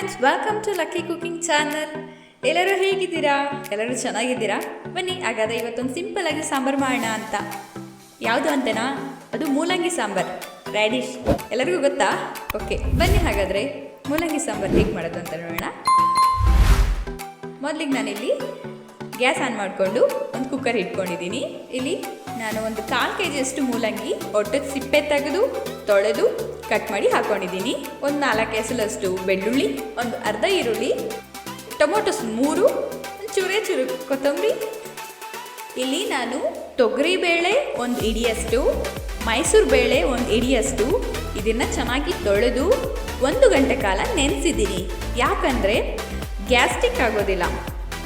Friends, welcome to lucky cooking channel. ಎಲ್ಲರೂ ಹೇಗಿದ್ದೀರಾ? ಎಲ್ಲರೂ ಚೆನ್ನಾಗಿದ್ದೀರಾ? ಬನ್ನಿ ಹಾಗಾದರೆ ಇವತ್ತೊಂದು ಸಿಂಪಲ್ ಆಗಿ ಸಾಂಬಾರು ಮಾಡೋಣ ಅಂತ. ಯಾವುದು ಅಂತನಾ? ಅದು ಮೂಲಂಗಿ ಸಾಂಬಾರು, ರ್ಯಾಡಿಶ್. ಎಲ್ಲರಿಗೂ ಗೊತ್ತಾ? ಓಕೆ, ಬನ್ನಿ ಹಾಗಾದರೆ ಮೂಲಂಗಿ ಸಾಂಬಾರು ಹೇಗೆ ಮಾಡೋದು ಅಂತ ನೋಡೋಣ. ಮೊದಲಿಗೆ ನಾನಿಲ್ಲಿ ಗ್ಯಾಸ್ ಆನ್ ಮಾಡಿಕೊಂಡು ಒಂದು ಕುಕ್ಕರ್ ಇಟ್ಕೊಂಡಿದ್ದೀನಿ. ಇಲ್ಲಿ ನಾನು ಒಂದು 1/4 kg ಅಷ್ಟು ಮೂಲಂಗಿ ಒಟ್ಟದ ಸಿಪ್ಪೆ ತೆಗೆದು ತೊಳೆದು ಕಟ್ ಮಾಡಿ ಹಾಕ್ಕೊಂಡಿದ್ದೀನಿ. ಒಂದು 4 ಎಸಲಷ್ಟು ಬೆಳ್ಳುಳ್ಳಿ, ಒಂದು ಅರ್ಧ ಈರುಳ್ಳಿ, ಟೊಮೊಟೊಸ್ 3, ಚೂರು ಕೊತ್ತಂಬರಿ. ಇಲ್ಲಿ ನಾನು ತೊಗರಿ ಬೇಳೆ 1 ಹಿಡಿಯಷ್ಟು, ಮೈಸೂರು ಬೇಳೆ 1 ಹಿಡಿಯಷ್ಟು ಇದನ್ನು ಚೆನ್ನಾಗಿ ತೊಳೆದು 1 ಗಂಟೆ ಕಾಲ ನೆನೆಸಿದ್ದೀನಿ. ಯಾಕಂದರೆ ಗ್ಯಾಸ್ಟ್ರಿಕ್ ಆಗೋದಿಲ್ಲ.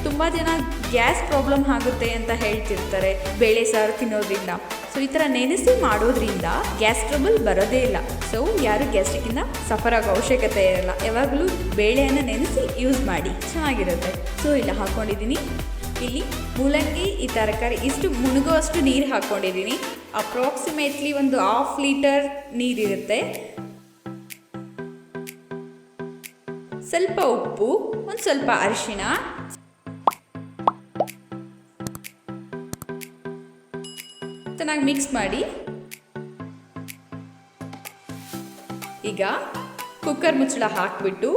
ತುಂಬ ಜನ ಗ್ಯಾಸ್ ಪ್ರಾಬ್ಲಮ್ ಆಗುತ್ತೆ ಅಂತ ಹೇಳ್ತಿರ್ತಾರೆ ಬೇಳೆ ಸಾರು ತಿನ್ನೋದ್ರಿಂದ. ಸೊ ಈ ಥರ ನೆನೆಸಿ ಮಾಡೋದ್ರಿಂದ ಗ್ಯಾಸ್ ಟ್ರಬಲ್ ಬರೋದೇ ಇಲ್ಲ. ಸೊ ಯಾರು ಗ್ಯಾಸ್ಟ್ರಿಕ್ಕಿಂದ ಸಫರ್ ಆಗೋ ಅವಶ್ಯಕತೆ ಇರಲ್ಲ. ಯಾವಾಗಲೂ ಬೇಳೆಯನ್ನು ನೆನೆಸಿ ಯೂಸ್ ಮಾಡಿ, ಚೆನ್ನಾಗಿರುತ್ತೆ. ಸೊ ಇಲ್ಲ ಹಾಕ್ಕೊಂಡಿದ್ದೀನಿ. ಇಲ್ಲಿ ಮೂಲಂಗಿ ಈ ತರಕಾರಿ ಇಷ್ಟು ಮುಳುಗುವಷ್ಟು ನೀರು ಹಾಕ್ಕೊಂಡಿದ್ದೀನಿ. ಅಪ್ರಾಕ್ಸಿಮೇಟ್ಲಿ ಒಂದು 1/2 ಲೀಟರ್ ನೀರಿರುತ್ತೆ. ಸ್ವಲ್ಪ ಉಪ್ಪು, ಒಂದು ಸ್ವಲ್ಪ ಅರಿಶಿಣ, ಚೆನ್ನಾಗಿ ಮಿಕ್ಸ್ ಮಾಡಿ. ಈಗ ಕುಕ್ಕರ್ ಮುಚ್ಚಳ ಹಾಕಿಬಿಟ್ಟು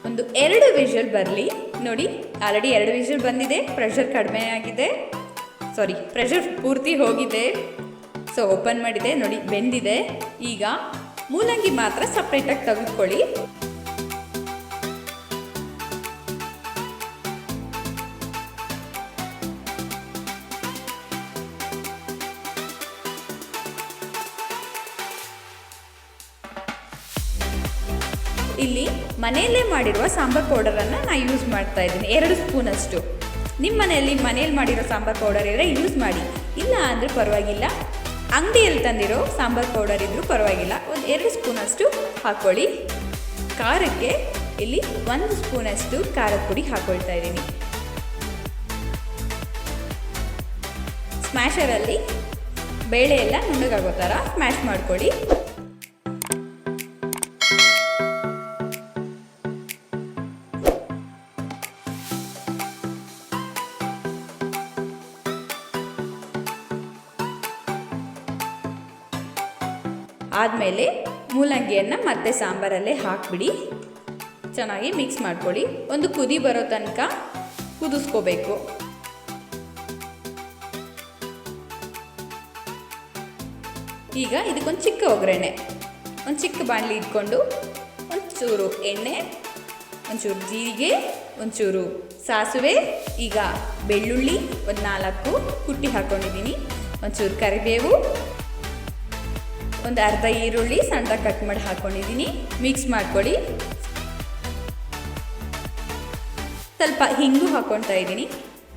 ಒಂದು 2 ವಿಷಲ್ ಬರಲಿ. ನೋಡಿ, ಆಲ್ರೆಡಿ 2 ವಿಷಲ್ ಬಂದಿದೆ. ಪ್ರೆಷರ್ ಕಡಿಮೆ ಆಗಿದೆ, ಪ್ರೆಷರ್ ಪೂರ್ತಿ ಹೋಗಿದೆ. ಸೊ ಓಪನ್ ಮಾಡಿದೆ, ನೋಡಿ ಬೆಂದಿದೆ. ಈಗ ಮೂಲಂಗಿ ಮಾತ್ರ ಸಪ್ರೇಟಾಗಿ ತೆಗೆದುಕೊಳ್ಳಿ. ಇಲ್ಲಿ ಮನೆಯಲ್ಲೇ ಮಾಡಿರುವ ಸಾಂಬಾರ್ ಪೌಡರನ್ನು ನಾನು ಯೂಸ್ ಮಾಡ್ತಾ ಇದ್ದೀನಿ, 2 ಸ್ಪೂನಷ್ಟು. ನಿಮ್ಮ ಮನೆಯಲ್ಲಿ ಮಾಡಿರೋ ಸಾಂಬಾರ್ ಪೌಡರ್ ಇದ್ದರೆ ಯೂಸ್ ಮಾಡಿ, ಇಲ್ಲ ಅಂದರೆ ಪರವಾಗಿಲ್ಲ. ಅಂಗಡಿಯಲ್ಲಿ ತಂದಿರೋ ಸಾಂಬಾರ್ ಪೌಡರ್ ಇದ್ದರೂ ಪರವಾಗಿಲ್ಲ. ಒಂದು 2 ಸ್ಪೂನಷ್ಟು ಹಾಕ್ಕೊಳ್ಳಿ. ಖಾರಕ್ಕೆ ಇಲ್ಲಿ 1 ಸ್ಪೂನಷ್ಟು ಖಾರದ ಪುಡಿ ಹಾಕ್ಕೊಳ್ತಾ ಇದ್ದೀನಿ. ಸ್ಮ್ಯಾಶರಲ್ಲಿ ಬೇಳೆ ಎಲ್ಲ ನುಣ್ಣಗಾಗೋ ಥರ ಸ್ಮ್ಯಾಶ್ ಮಾಡ್ಕೊಳ್ಳಿ. ಆದಮೇಲೆ ಮೂಲಂಗಿಯನ್ನು ಮತ್ತೆ ಸಾಂಬಾರಲ್ಲೇ ಹಾಕಿಬಿಡಿ. ಚೆನ್ನಾಗಿ ಮಿಕ್ಸ್ ಮಾಡ್ಕೊಳ್ಳಿ. ಒಂದು ಕುದಿ ಬರೋ ತನಕ ಕುದಿಸ್ಕೋಬೇಕು. ಈಗ ಇದಕ್ಕೊಂದು ಚಿಕ್ಕ ಒಗ್ಗರಣೆ, ಒಂದು ಚಿಕ್ಕ ಬಾಣಲಿ ಇಟ್ಕೊಂಡು ಒಂಚೂರು ಎಣ್ಣೆ, ಒಂಚೂರು ಜೀರಿಗೆ, ಒಂಚೂರು ಸಾಸಿವೆ, ಈಗ ಬೆಳ್ಳುಳ್ಳಿ ಒಂದು 4 ಕುಟ್ಟಿ ಹಾಕ್ಕೊಂಡಿದ್ದೀನಿ, ಒಂಚೂರು ಕರಿಬೇವು, ಒಂದು ಅರ್ಧ ಈರುಳ್ಳಿ ಸಣ್ಣದಾಗಿ ಕಟ್ ಮಾಡಿ ಹಾಕ್ಕೊಂಡಿದ್ದೀನಿ. ಮಿಕ್ಸ್ ಮಾಡ್ಕೊಳ್ಳಿ. ಸ್ವಲ್ಪ ಹಿಂಗು ಹಾಕ್ಕೊಳ್ತಾ ಇದ್ದೀನಿ.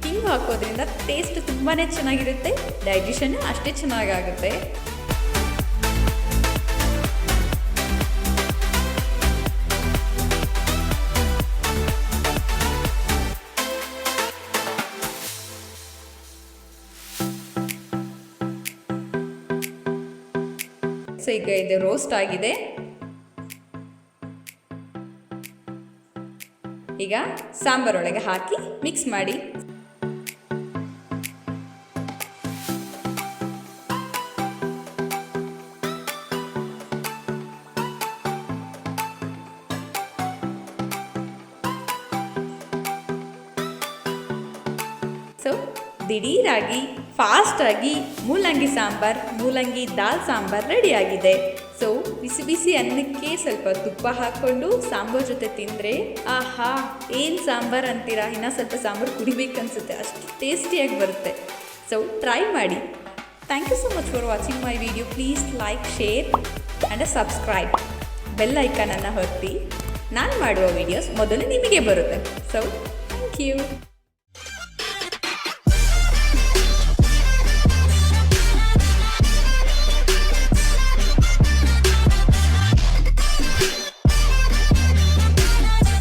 ಹಿಂಗು ಹಾಕೋದ್ರಿಂದ ಟೇಸ್ಟ್ ತುಂಬಾ ಚೆನ್ನಾಗಿರುತ್ತೆ, ಡೈಜೆಷನ್ ಅಷ್ಟೇ ಚೆನ್ನಾಗಾಗುತ್ತೆ. ಸೊ ಈಗ ಇದು ರೋಸ್ಟ್ ಆಗಿದೆ. ಈಗ ಸಾಂಬಾರೊಳಗೆ ಹಾಕಿ ಮಿಕ್ಸ್ ಮಾಡಿ. ಸೊ ದಿಢೀರಾಗಿ ಫಾಸ್ಟಾಗಿ ಮೂಲಂಗಿ ಸಾಂಬಾರ್, ಮೂಲಂಗಿ ದಾಲ್ ಸಾಂಬಾರ್ ರೆಡಿಯಾಗಿದೆ. ಸೊ ಬಿಸಿ ಬಿಸಿ ಅನ್ನಕ್ಕೆ ಸ್ವಲ್ಪ ತುಪ್ಪ ಹಾಕ್ಕೊಂಡು ಸಾಂಬಾರ್ ಜೊತೆ ತಿಂದರೆ ಆಹಾ, ಏನು ಸಾಂಬಾರ್ ಅಂತೀರಾ, ಇನ್ನೂ ಸ್ವಲ್ಪ ಸಾಂಬಾರು ಕುಡಿಬೇಕನ್ಸುತ್ತೆ, ಅಷ್ಟು ಟೇಸ್ಟಿಯಾಗಿ ಬರುತ್ತೆ. ಸೊ ಟ್ರೈ ಮಾಡಿ. Thank you so much for watching my video. Please like, share and subscribe. Bell ಐಕಾನನ್ನು ಒತ್ತಿ. ನಾನು ಮಾಡುವ ವಿಡಿಯೋಸ್ ಮೊದಲು ನಿಮಗೆ ಬರುತ್ತೆ. So thank you.